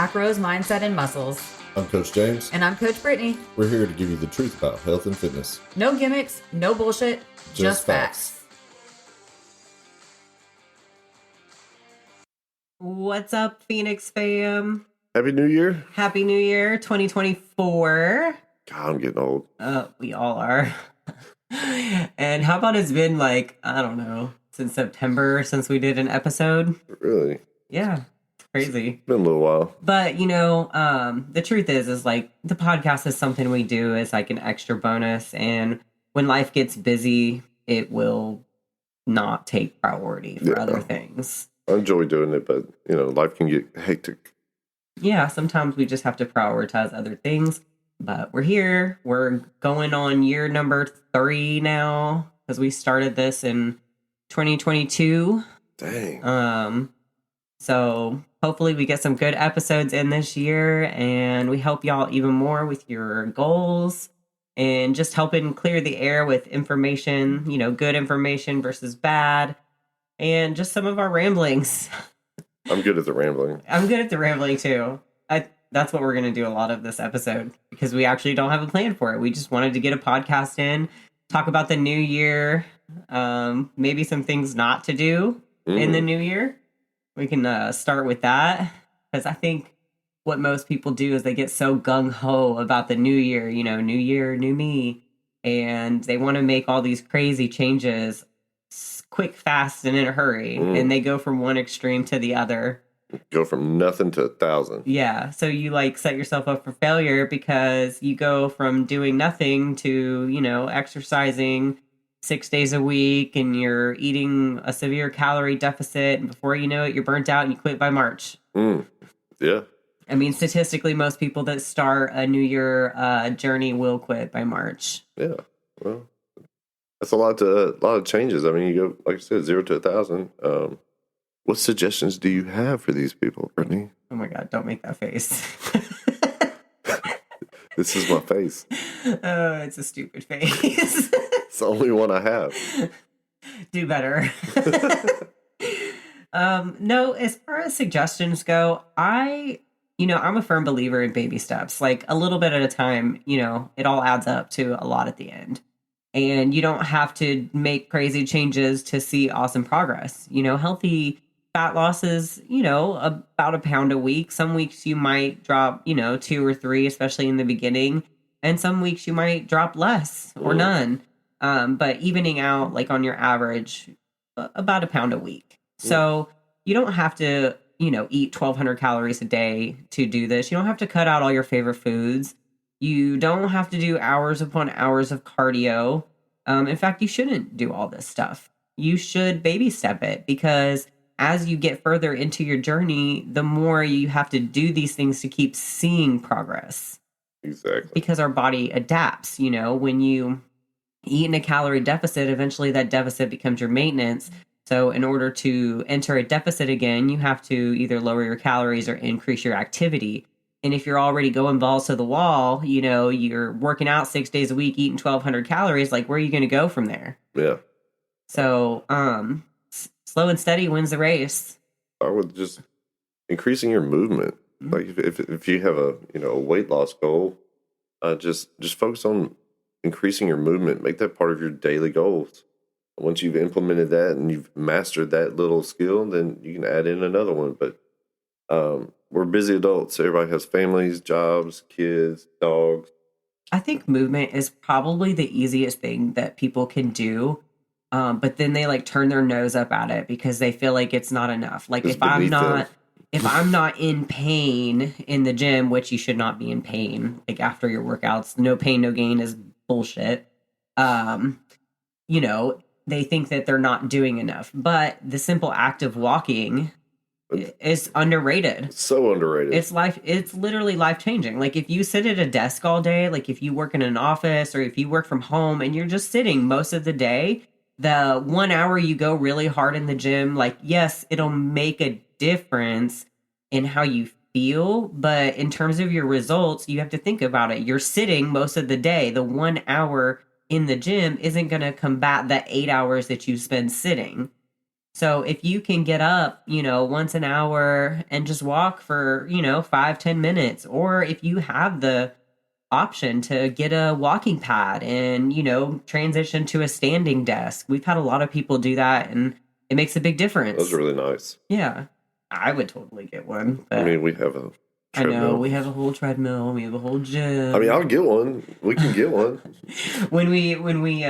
Macros, Mindset, and Muscles. I'm Coach James. And I'm Coach Brittany. We're here to give you the truth about health and fitness. No gimmicks, no bullshit, just facts. What's up, Phoenix fam? Happy New Year. Happy New Year 2024. God, I'm getting old. We all are. And how about it's been like, I don't know, since September since we did an episode? Really? Yeah. Crazy. It's been a little while. But, the truth is like the podcast is something we do as like an extra bonus. And when life gets busy, it will not take priority for other things. I enjoy doing it, but, life can get hectic. Yeah, sometimes we just have to prioritize other things. But we're here. We're going on year number 3 now because we started this in 2022. Dang. So hopefully we get some good episodes in this year, and we help y'all even more with your goals and just helping clear the air with information, good information versus bad, and just some of our ramblings. I'm good at the rambling. I'm good at the rambling too. That's what we're going to do a lot of this episode because we actually don't have a plan for it. We just wanted to get a podcast in, talk about the new year, maybe some things not to do in the new year. We can start with that because I think what most people do is they get so gung-ho about the new year, new year, new me, and they want to make all these crazy changes quick, fast, and in a hurry, and they go from one extreme to the other. Go from nothing to 1,000. Yeah, so you set yourself up for failure because you go from doing nothing to, exercising 6 days a week, and you're eating a severe calorie deficit, and before you know it, you're burnt out and you quit by March. Yeah. I mean, statistically, most people that start a New Year journey will quit by March. Yeah. Well, that's a lot of changes. I mean, you go, like I said, 0 to 1,000. What suggestions do you have for these people, Brittany? Oh my God, don't make that face. This is my face. Oh, it's a stupid face. It's the only one I have. Do better. No, as far as suggestions go, I'm a firm believer in baby steps. Like a little bit at a time, it all adds up to a lot at the end. And you don't have to make crazy changes to see awesome progress. Healthy fat loss is, about a pound a week. Some weeks you might drop, 2 or 3, especially in the beginning. And some weeks you might drop less or none. But evening out, like on your average, about a pound a week. So you don't have to, eat 1,200 calories a day to do this. You don't have to cut out all your favorite foods. You don't have to do hours upon hours of cardio. In fact, you shouldn't do all this stuff. You should baby step it because as you get further into your journey, the more you have to do these things to keep seeing progress. Exactly. Because our body adapts. When you eat in a calorie deficit, eventually that deficit becomes your maintenance. So in order to enter a deficit again, you have to either lower your calories or increase your activity. And if you're already going balls to the wall, you're working out 6 days a week, eating 1,200 calories, like where are you going to go from there? Yeah. So, slow and steady wins the race. Start with just increasing your movement. Like if you have a weight loss goal, just focus on increasing your movement. Make that part of your daily goals. Once you've implemented that and you've mastered that little skill, then you can add in another one. But we're busy adults. Everybody has families, jobs, kids, dogs. I think movement is probably the easiest thing that people can do. But then they turn their nose up at it because they feel like it's not enough. Like if I'm not in pain in the gym, which you should not be in pain, like after your workouts, no pain, no gain is bullshit. They think that they're not doing enough. But the simple act of walking is underrated. It's so underrated. It's literally life-changing. Like if you sit at a desk all day, like if you work in an office or if you work from home and you're just sitting most of the day, the 1 hour you go really hard in the gym, yes, it'll make a difference in how you feel. But in terms of your results, you have to think about it. You're sitting most of the day. The 1 hour in the gym isn't going to combat the 8 hours that you spend sitting. So if you can get up, once an hour and just walk for, 5-10 minutes, or if you have the option to get a walking pad and, transition to a standing desk. We've had a lot of people do that, and it makes a big difference. Those are really nice. Yeah. I would totally get one. I mean, we have a treadmill. I know, we have a whole treadmill, we have a whole gym. I mean, I'll get one. We can get one. when we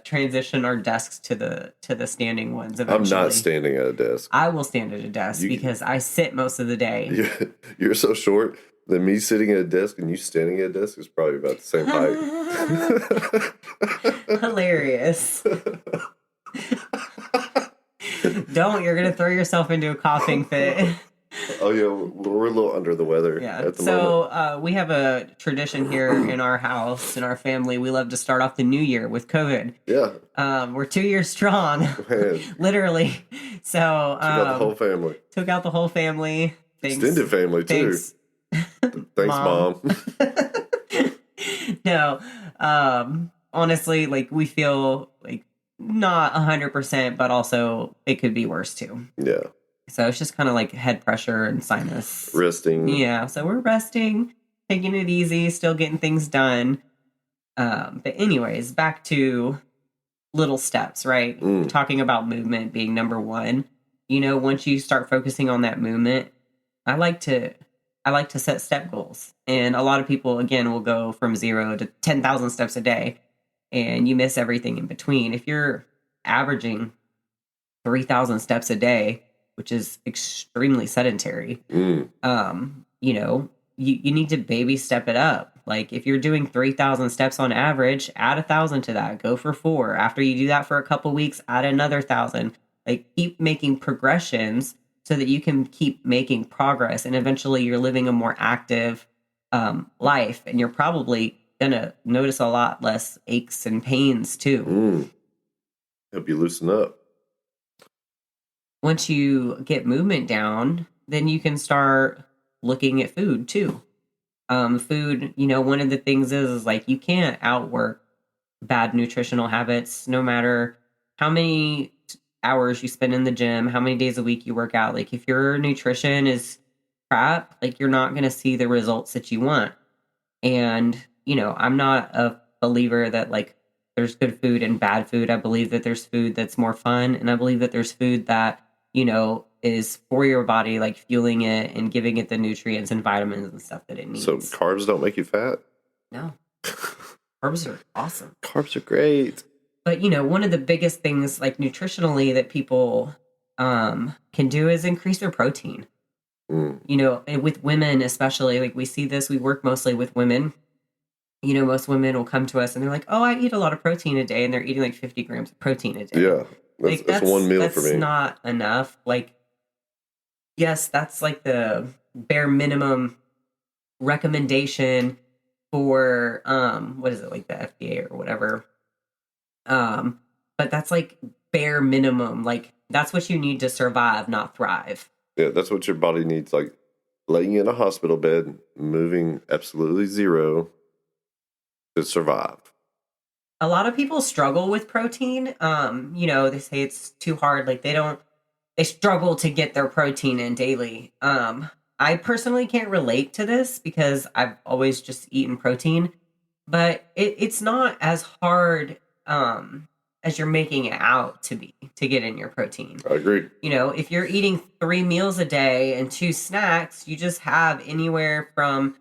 transition our desks to the standing ones eventually. I'm not standing at a desk. I will stand at a desk because I sit most of the day. You're so short that me sitting at a desk and you standing at a desk is probably about the same height. Hilarious. You're going to throw yourself into a coughing fit. Oh, yeah, we're a little under the weather at the moment. We have a tradition here in our house, in our family. We love to start off the new year with COVID. Yeah. We're 2 years strong. Man. Literally. So took out the whole family. Took out the whole family. Thanks. Extended family, too. Thanks, Mom. No. Honestly, we feel not 100%, but also it could be worse, too. Yeah. So it's just kind of head pressure and sinus. Resting. Yeah, so we're resting, taking it easy, still getting things done. But anyways, back to little steps, right? Talking about movement being number one. Once you start focusing on that movement, I like to set step goals. And a lot of people, again, will go from 0 to 10,000 steps a day, and you miss everything in between. If you're averaging 3,000 steps a day, which is extremely sedentary, you need to baby step it up. If you're doing 3,000 steps on average, add 1,000 to that. Go for 4. After you do that for a couple weeks, add another 1,000. Keep making progressions so that you can keep making progress. And eventually you're living a more active life. And you're probably going to notice a lot less aches and pains too. Help you loosen up. Once you get movement down, then you can start looking at food too. Food, one of the things is you can't outwork bad nutritional habits, no matter how many hours you spend in the gym, how many days a week you work out. If your nutrition is crap, you're not going to see the results that you want. And, I'm not a believer that there's good food and bad food. I believe that there's food that's more fun. And I believe that there's food that, is for your body, fueling it and giving it the nutrients and vitamins and stuff that it needs. So carbs don't make you fat? No. Carbs are awesome. Carbs are great. But, one of the biggest things, nutritionally, that people can do is increase their protein. And with women especially, we see this, we work mostly with women. Most women will come to us and they're like, oh, I eat a lot of protein a day. And they're eating 50 grams of protein a day. Yeah. That's one meal for me. That's not enough. Yes, that's the bare minimum recommendation for, what is it, the FDA or whatever. But that's bare minimum. That's what you need to survive, not thrive. Yeah, that's what your body needs. Laying in a hospital bed, moving absolutely zero to survive. A lot of people struggle with protein. They say it's too hard. They struggle to get their protein in daily. I personally can't relate to this because I've always just eaten protein, but it's not as hard as you're making it out to be to get in your protein. I agree. If you're eating 3 meals a day and 2 snacks, you just have anywhere from,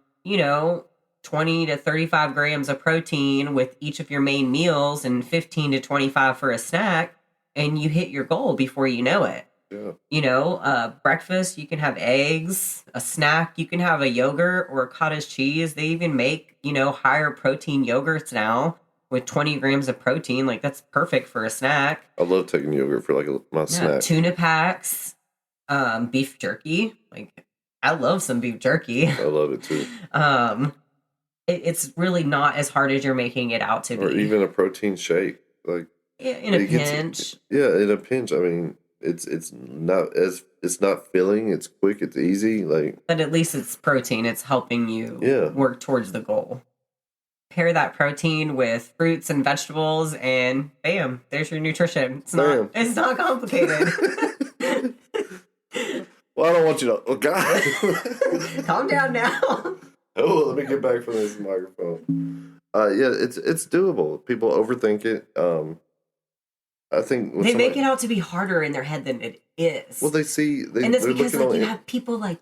20 to 35 grams of protein with each of your main meals and 15 to 25 for a snack, and you hit your goal before you know it. Yeah. Breakfast, you can have eggs. A snack, you can have a yogurt or a cottage cheese. They even make, higher protein yogurts now with 20 grams of protein. That's perfect for a snack. I love taking yogurt for my snack. Tuna packs, beef jerky. I love some beef jerky. I love it too. It's really not as hard as you're making it out to be. Or even a protein shake. In a pinch. In a pinch. I mean, it's not filling, it's quick, it's easy. But at least it's protein. It's helping you work towards the goal. pair that protein with fruits and vegetables, and bam, there's your nutrition. It's not complicated. Well, I don't want you to. Oh, God. Calm down now. Oh, let me get back from this microphone. Yeah, it's doable. People overthink it. I think they make it out to be harder in their head than it is. Well, and it's because you have people like,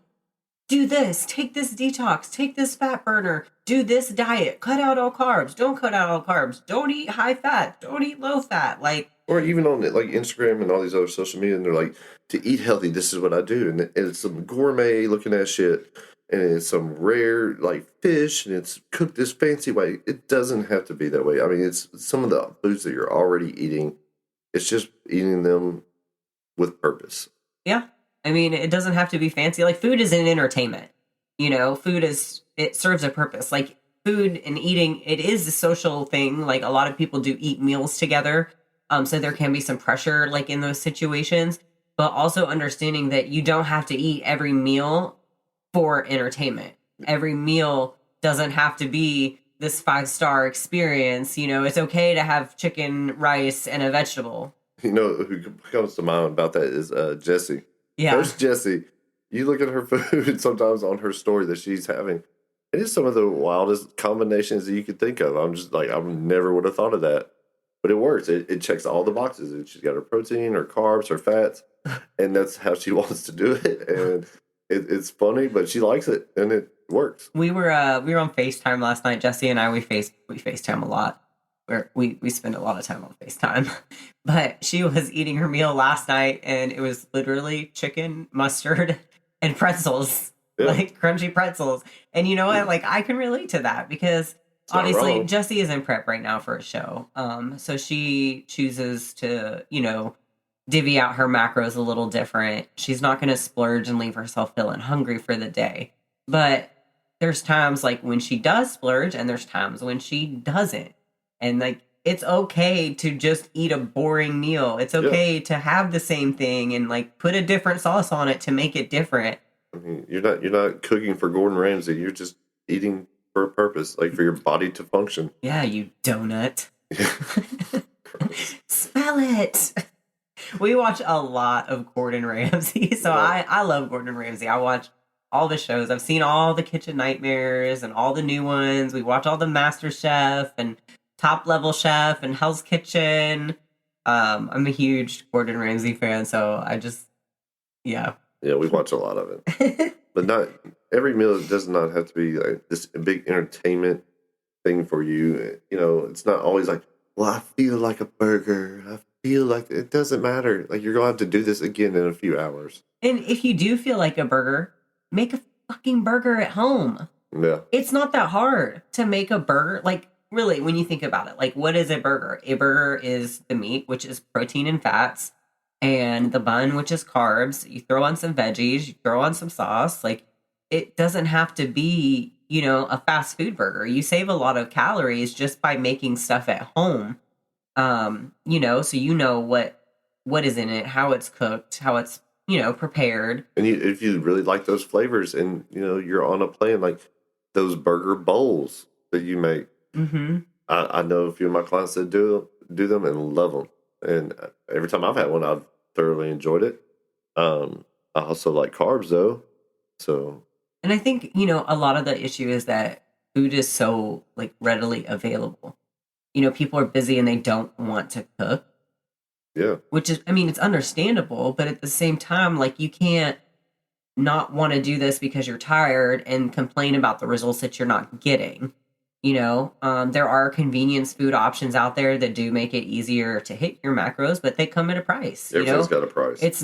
do this, take this detox, take this fat burner, do this diet, cut out all carbs, don't cut out all carbs, don't eat high fat, don't eat low fat, like. Or even on like Instagram and all these other social media, and they're like, to eat healthy, this is what I do, and it's some gourmet looking at shit, and it's some rare like fish, and it's cooked this fancy way. It doesn't have to be that way. I mean, it's some of the foods that you're already eating. It's just eating them with purpose. Yeah. I mean, it doesn't have to be fancy. Like, food is an entertainment. It serves a purpose. Like, food and eating, it is a social thing. Like, a lot of people do eat meals together. So there can be some pressure, like, in those situations. But also understanding that you don't have to eat every meal for entertainment. Every meal doesn't have to be this 5-star experience. It's okay to have chicken, rice, and a vegetable. Who comes to mind about that is Jessie. Yeah. There's Jessie. You look at her food sometimes on her story that she's having. It is some of the wildest combinations that you could think of. I'm just like, I never would have thought of that. But it works. It checks all the boxes. She's got her protein, her carbs, her fats, and that's how she wants to do it. And it's funny, but she likes it, and it works. We were on FaceTime last night. Jessie and I, we FaceTime a lot. We spend a lot of time on FaceTime. But she was eating her meal last night, and it was literally chicken, mustard, and pretzels. Yeah. Like crunchy pretzels. And you know what? Like, I can relate to that because obviously Jessie is in prep right now for a show. So she chooses to, divvy out her macros a little different. She's not going to splurge and leave herself feeling hungry for the day. But there's times like when she does splurge, and there's times when she doesn't. And like, it's okay to just eat a boring meal. It's okay to have the same thing and like put a different sauce on it to make it different. I mean, you're not cooking for Gordon Ramsay. You're just eating for a purpose, like for your body to function. Yeah, you donut. Smell it. We watch a lot of Gordon Ramsay. So I love Gordon Ramsay. I watch all the shows. I've seen all the Kitchen Nightmares and all the new ones. We watch all the Master Chef and Top Level Chef and Hell's Kitchen. I'm a huge Gordon Ramsay fan, so yeah, we watch a lot of it. But not every meal does not have to be like this big entertainment thing for you. It's not always like, well, I feel like a burger. I feel like it doesn't matter. Like, you're going to have to do this again in a few hours. And if you do feel like a burger, make a fucking burger at home. Yeah. It's not that hard to make a burger. Like, really, when you think about it, like, what is a burger? A burger is the meat, which is protein and fats, and the bun, which is carbs. You throw on some veggies, you throw on some sauce. Like, it doesn't have to be, a fast food burger. You save a lot of calories just by making stuff at home. So what is in it, how it's cooked, how it's, prepared. And if you really like those flavors and, you're on a plan, like those burger bowls that you make. Mm-hmm. I know a few of my clients that do them and love them. And every time I've had one, I've thoroughly enjoyed it. I also like carbs, though. So, and I think, a lot of the issue is that food is so like readily available. People are busy and they don't want to cook. Yeah. Which is, it's understandable, but at the same time, like, you can't not want to do this because you're tired and complain about the results that you're not getting. There are convenience food options out there that do make it easier to hit your macros, but they come at a price. Everything's got a price. It's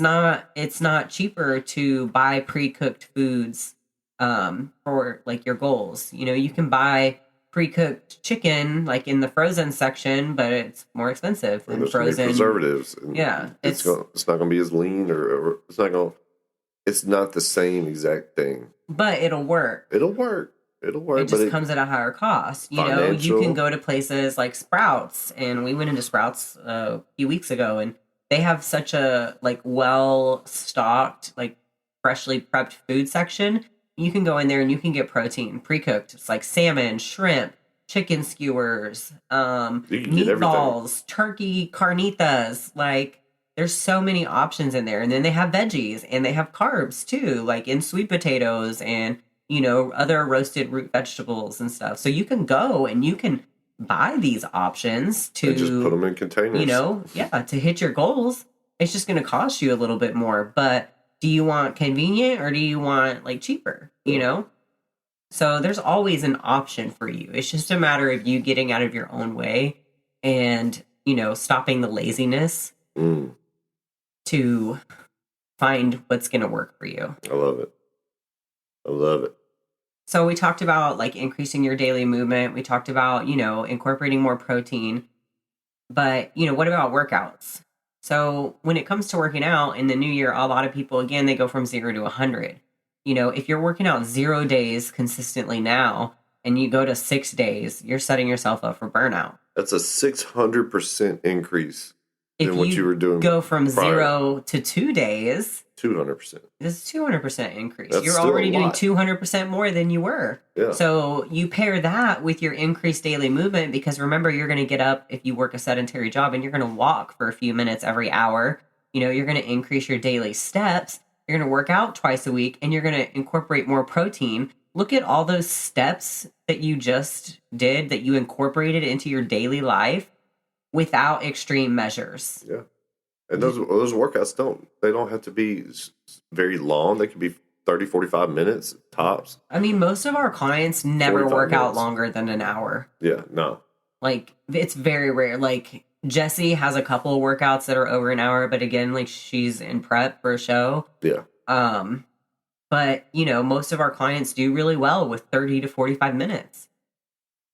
not cheaper to buy pre-cooked foods for like your goals. You can buy pre-cooked chicken like in the frozen section, but it's more expensive than frozen. Preservatives. Yeah, it's not going to be as lean, or it's not the same exact thing. But it'll work. It'll work. It just comes at a higher cost. You can go to places like Sprouts, and we went into Sprouts a few weeks ago, and they have such a like well-stocked, like freshly prepped food section. You can go in there and you can get protein pre-cooked. It's like salmon, shrimp, chicken skewers, You can get everything. meatballs, turkey carnitas. Like, there's so many options in there. And then they have veggies and they have carbs too, like in sweet potatoes and, other roasted root vegetables and stuff. So you can go and you can buy these options to And just put them in containers. To hit your goals. It's just going to cost you a little bit more. But do you want convenient or do you want like cheaper? So there's always an option for you. It's just a matter of you getting out of your own way and, stopping the laziness to find what's going to work for you. I love it. So we talked about like increasing your daily movement. We talked about, incorporating more protein. But, what about workouts? So when it comes to working out in the new year, a lot of people, again, they go from 0 to 100. If you're working out 0 days consistently now and you go to 6 days, you're setting yourself up for burnout. That's a 600% increase than what you were doing. Go from prior. 0 to 2 days. 200%. This is 200% increase. That's You're still already a doing lot. 200% more than you were. Yeah. So you pair that with your increased daily movement, because remember, you're going to get up if you work a sedentary job and you're going to walk for a few minutes every hour. You're going to increase your daily steps. You're going to work out twice a week and you're going to incorporate more protein. Look at all those steps that you just did that you incorporated into your daily life without extreme measures. Yeah. And those workouts they don't have to be very long. They can be 30, 45 minutes tops. I mean, most of our clients never work out minutes. longer than an hour. Yeah, no. Like, it's very rare. Like, Jessie has a couple of workouts that are over an hour, but again, like, she's in prep for a show. Yeah. But, most of our clients do really well with 30 to 45 minutes.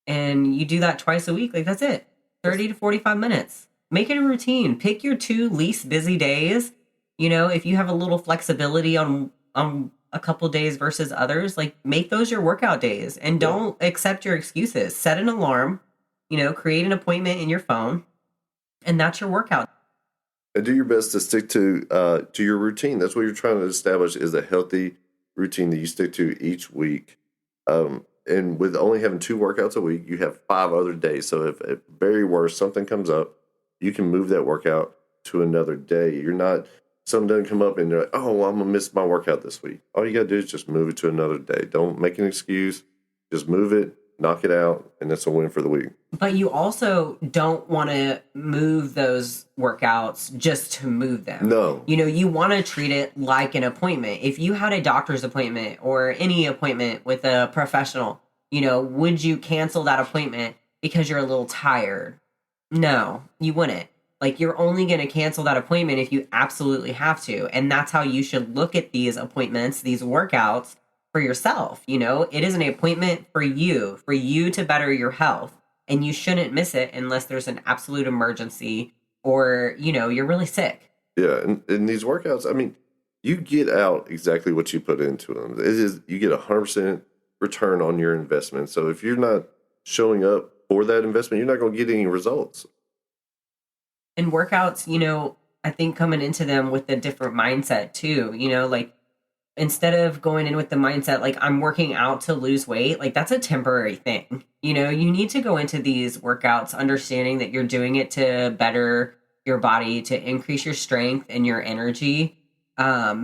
And you do that twice a week. Like, that's it. 30 to 45 minutes. Make it a routine. Pick your 2 least busy days. If you have a little flexibility on a couple days versus others, like, make those your workout days and don't accept your excuses. Set an alarm, create an appointment in your phone, and that's your workout. And do your best to stick to your routine. That's what you're trying to establish, is a healthy routine that you stick to each week. And with only having 2 workouts a week, you have 5 other days. So if at very worst something comes up, you can move that workout to another day. You're not, something doesn't come up and you're like, oh, well, I'm going to miss my workout this week. All you got to do is just move it to another day. Don't make an excuse. Just move it, knock it out, and that's a win for the week. But you also don't want to move those workouts just to move them. No. You want to treat it like an appointment. If you had a doctor's appointment or any appointment with a professional, would you cancel that appointment because you're a little tired? No, you wouldn't. Like, you're only going to cancel that appointment if you absolutely have to. And that's how you should look at these appointments, these workouts for yourself. It is an appointment for you to better your health. And you shouldn't miss it unless there's an absolute emergency or, you're really sick. Yeah. And these workouts, I mean, you get out exactly what you put into them. You get 100% return on your investment. So if you're not showing up for that investment, you're not going to get any results. And workouts, I think coming into them with a different mindset too, like, instead of going in with the mindset, like, I'm working out to lose weight, like, that's a temporary thing. You need to go into these workouts understanding that you're doing it to better your body, to increase your strength and your energy.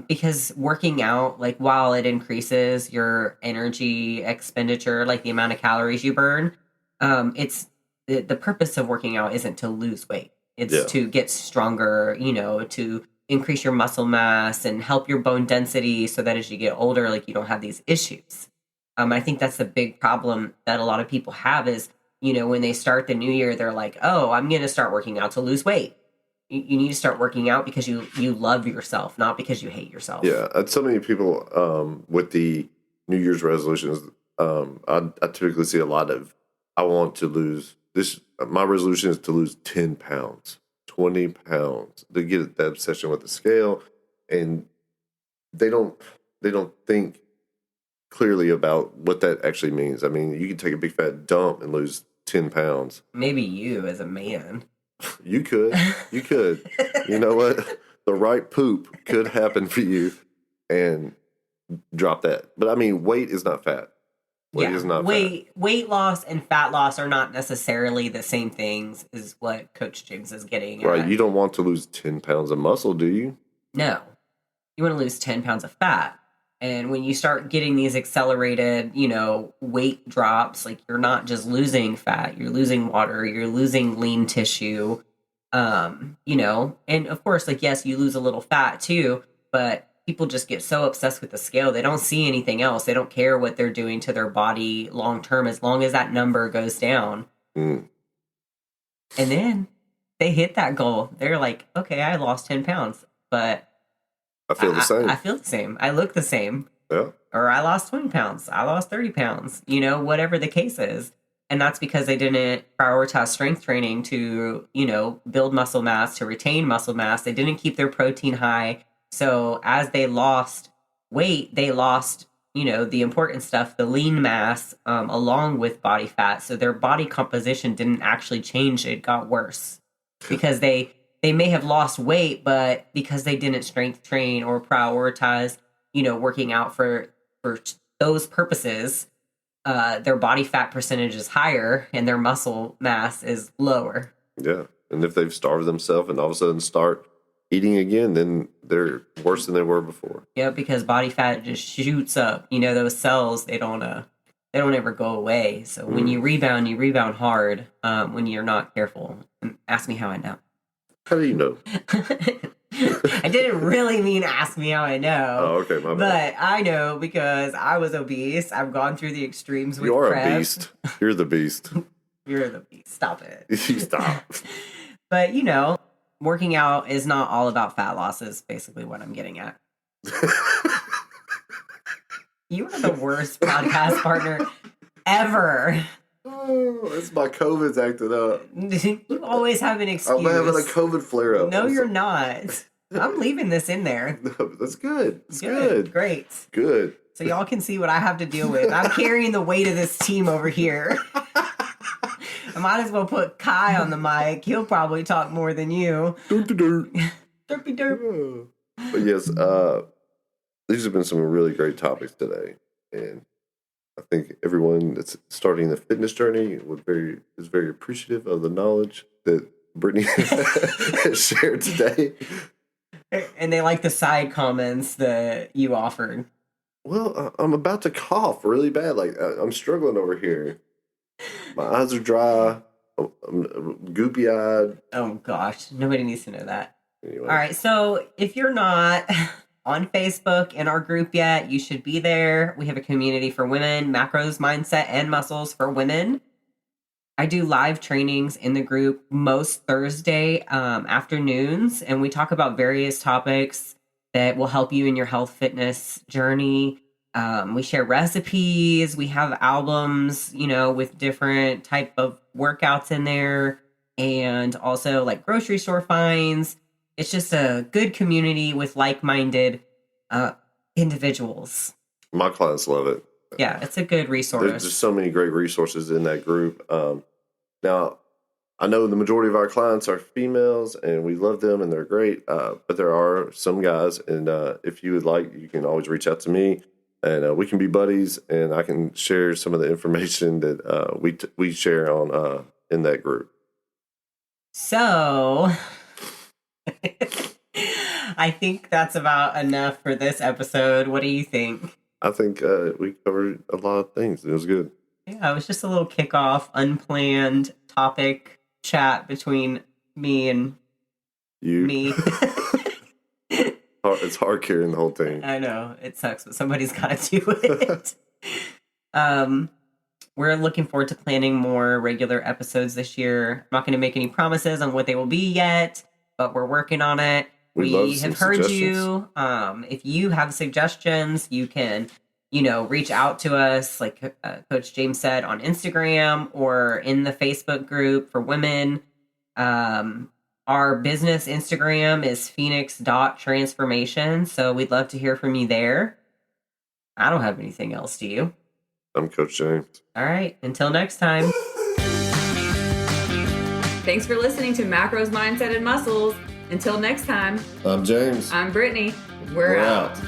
Because working out, like, while it increases your energy expenditure, like the amount of calories you burn, it's the purpose of working out isn't to lose weight. It's to get stronger, to increase your muscle mass and help your bone density so that as you get older, like, you don't have these issues. I think that's the big problem that a lot of people have is, when they start the new year, they're like, oh, I'm going to start working out to lose weight. You need to start working out because you love yourself, not because you hate yourself. Yeah. So many people with the New Year's resolutions, I typically see a lot of, I want to lose this. My resolution is to lose 10 pounds, 20 pounds. They get that obsession with the scale, and they don't think clearly about what that actually means. I mean, you can take a big fat dump and lose 10 pounds. Maybe you as a man. You could. You know what? The right poop could happen for you and drop that. But I mean, weight is not fat. Weight is not weight loss and fat loss are not necessarily the same things, is what Coach James is getting fat. Right. at. You don't want to lose 10 pounds of muscle, do you? No. You want to lose 10 pounds of fat. And when you start getting these accelerated, weight drops, like you're not just losing fat, you're losing water, you're losing lean tissue, and of course, like, yes, you lose a little fat too, but people just get so obsessed with the scale. They don't see anything else. They don't care what they're doing to their body long term, as long as that number goes down. Mm. And then they hit that goal. They're like, okay, I lost 10 pounds, but I feel the same. I feel the same. I look the same. Yeah. Or I lost 20 pounds. I lost 30 pounds, whatever the case is. And that's because they didn't prioritize strength training to, build muscle mass, to retain muscle mass. They didn't keep their protein high. So as they lost weight, they lost, the important stuff, the lean mass, along with body fat. So their body composition didn't actually change. It got worse because they may have lost weight, but because they didn't strength train or prioritize, working out for those purposes, their body fat percentage is higher and their muscle mass is lower. Yeah. And if they've starved themselves and all of a sudden start eating again, then they're worse than they were before. Yeah, because body fat just shoots up. Those cells, they don't ever go away. So when you rebound hard when you're not careful. And ask me how I know. How do you know? I didn't really mean ask me how I know. Oh, okay, my bad. But I know because I was obese. I've gone through the extremes with You are prep. a beast. You're the beast. You're the beast. Stop it. You stop. But, working out is not all about fat loss is basically what I'm getting at. You are the worst podcast partner ever. Oh, it's my COVID's acting up. You always have an excuse. I'm having a COVID flare up. No, you're not. I'm leaving this in there. No, that's good. It's good. Great. Good. So y'all can see what I have to deal with. I'm carrying the weight of this team over here. I might as well put Kai on the mic. He'll probably talk more than you. Derpy Derp. But yes, these have been some really great topics today. And I think everyone that's starting the fitness journey is very appreciative of the knowledge that Brittany has shared today. And they like the side comments that you offered. Well, I'm about to cough really bad. Like, I'm struggling over here. My eyes are dry. I'm goopy-eyed. Oh, gosh. Nobody needs to know that. Anyway. All right. So if you're not on Facebook in our group yet, you should be there. We have a community for women, macros, mindset, and muscles for women. I do live trainings in the group most Thursday afternoons, and we talk about various topics that will help you in your health fitness journey. We share recipes. We have albums, with different type of workouts in there, and also like grocery store finds. It's just a good community with like-minded individuals. My clients love it. Yeah, it's a good resource. There's just so many great resources in that group. Now, I know the majority of our clients are females, and we love them, and they're great. But there are some guys, and if you would like, you can always reach out to me, and we can be buddies, and I can share some of the information that we share on in that group. So, I think that's about enough for this episode. What do you think? I think we covered a lot of things. It was good. Yeah, it was just a little kickoff, unplanned topic chat between me and me. It's hard carrying the whole thing. I know. It sucks, but somebody's got to do it. We're looking forward to planning more regular episodes this year. I'm not going to make any promises on what they will be yet, but we're working on it. We have heard you. If you have suggestions, you can, reach out to us, like Coach James said, on Instagram or in the Facebook group for women. Our business Instagram is phoenix.transformation. So we'd love to hear from you there. I don't have anything else, do you? I'm Coach James. All right. Until next time. Thanks for listening to Macros, Mindset, and Muscles. Until next time, I'm James. I'm Brittany. We're out.